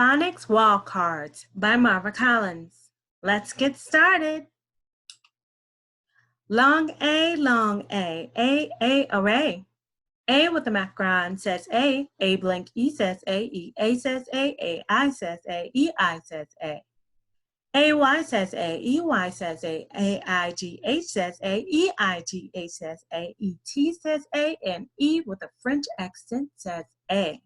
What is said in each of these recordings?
Phonics Wall Cards by Marva. Let's get started. Long A, A array. A with the macron says A blank, E says A says A, I says A, I says A. AY says A, EY says A, AIGH says A, EIGH says A, ET says A, and E with a French accent says A.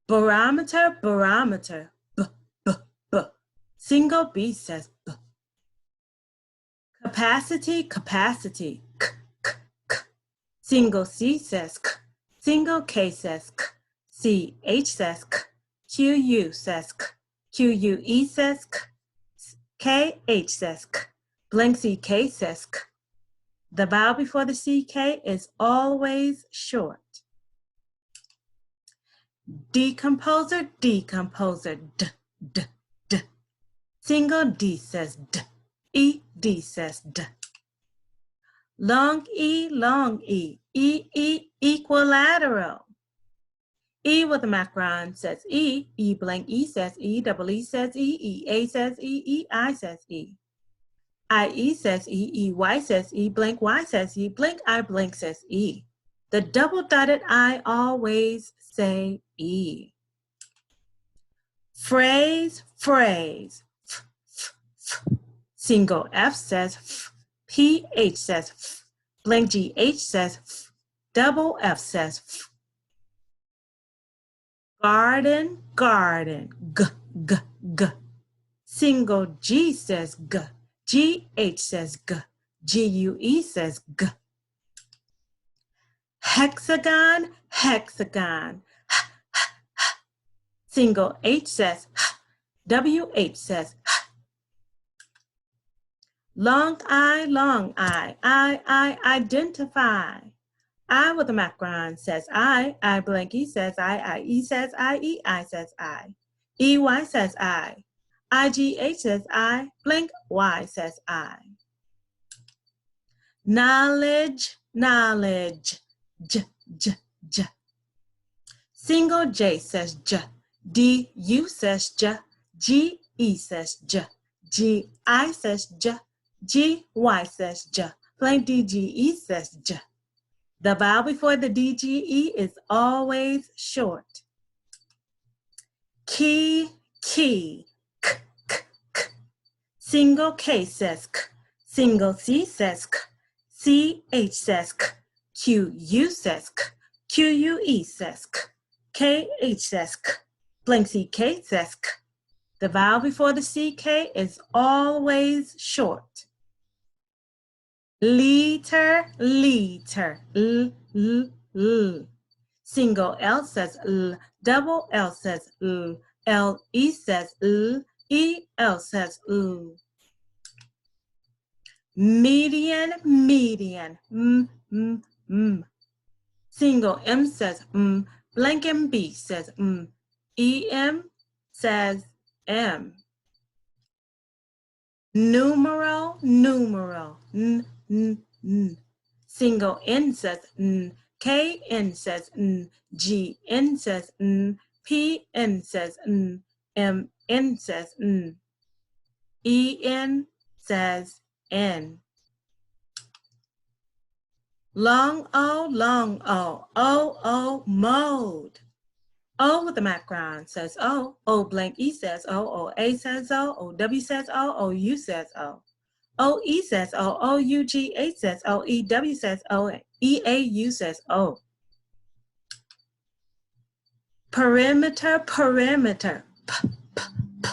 Barometer, barometer, B, B, B. Single B says B. Capacity, capacity, K, K, K. Single C says K. Single K says K. CH says K. QU says K. QUE says K. KH says K. Blank CK says K. The vowel before the CK is always short. Decomposer, decomposer, D, D, D. Single D says D. ED says D. Long E, equilateral. E with a macron says E blank E says E, double E says E, A says E, I says E. IE says E, Y says E, blank Y says E, blank I blank says E. The double dotted I always say E. Phrase, phrase. F, f, f. Single F says F. PH says F. Blank GH says F. Double F says F. Garden, garden. G, G, G. Single G says G. GH says G. GUE says G. Hexagon, hexagon. H, H, H. Single H says H. WH says H. Long I, identify. I with a macron says I blank E says E says I says I. EY says I. IGH says I, blank Y says I. Knowledge, knowledge, J, J, J. Single J says J. DU says J. GE says J. GI says J. GY says J. Blank DGE says J. The vowel before the DGE is always short. Key, key, K, K, K. Single K says K. Single C says K. CH says K. QU says K. QUE says K. KH says K. Blank CK says K. The vowel before the CK is always short. Liter, liter, L, L, L. Single L says L, double L says L, LE says L, EL says L. Median, median, M, M, M. Single M says M, blank MB says M, EM says M. Numeral, numeral, N, N, N. Single N says N, KN says N, GN says N, PN says N, MN says N, EN says N. Long O, O, mode. O with the macron says O blank E says O, A says O, W says O, U says O. OE says O, OUGH says O, EW says O, EAU says O. Perimeter, perimeter, P, P, P.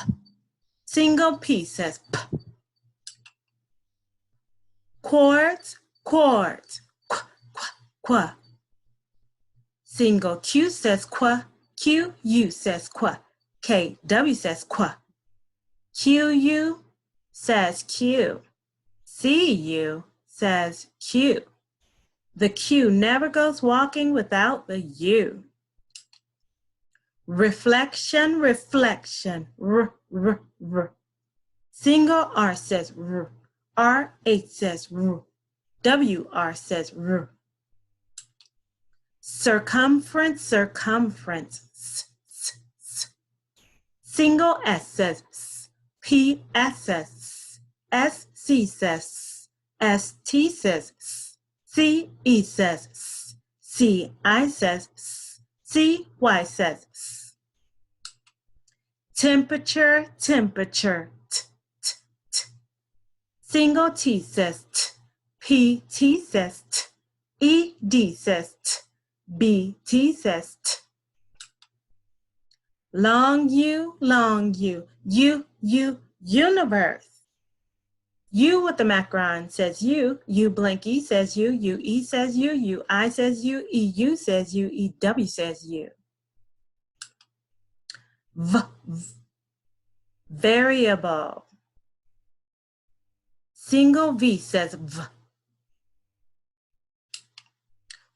Single P says P. Quartz, quartz, Qu, Qu, Qu. Single Q says Qu, QU says Qu, KW says Qu. QU says Q. CU says Q. The Q never goes walking without the U. Reflection, reflection, R, R, R. Single R says R. RH says R. WR says R. Circumference, circumference, S, S, S. Single S says S, P S says S, S C says S, S T says S, C E says S, C I says S, C Y says S. Temperature, temperature, t, t, t. Single T says T, P T says T, E D says T, B T says T. Long U, universe. U with the macron says U blank E says U E says U I says U, EU says U, EW says U. V, variable. Single V says V.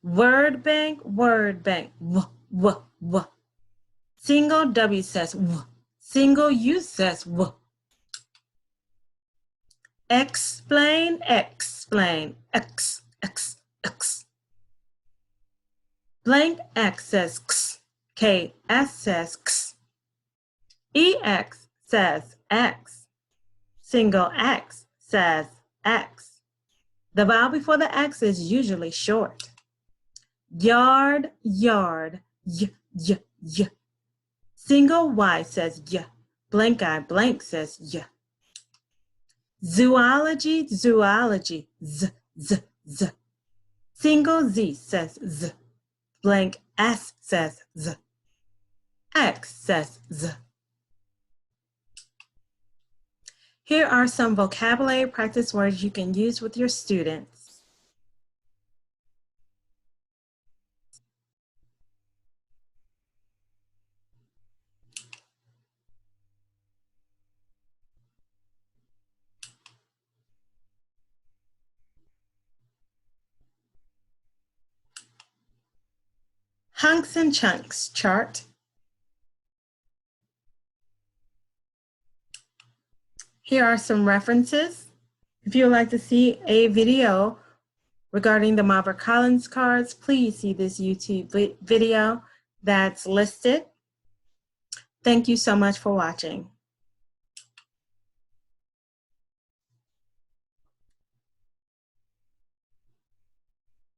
Word bank, W, W. Single W says W. Single U says W. Explain, X, X. Blank X says X, K, S says X. EX says X. Single X says X. The vowel before the X is usually short. Yard, y. Single Y says y. Blank I, blank says y. Zoology, z. Single Z says Z. Blank S says Z. X says Z. Here are some vocabulary practice words you can use with your students. Hunks and chunks chart. Here are some references. If you would like to see a video regarding the Marva Collins cards, please see this YouTube video that's listed. Thank you so much for watching.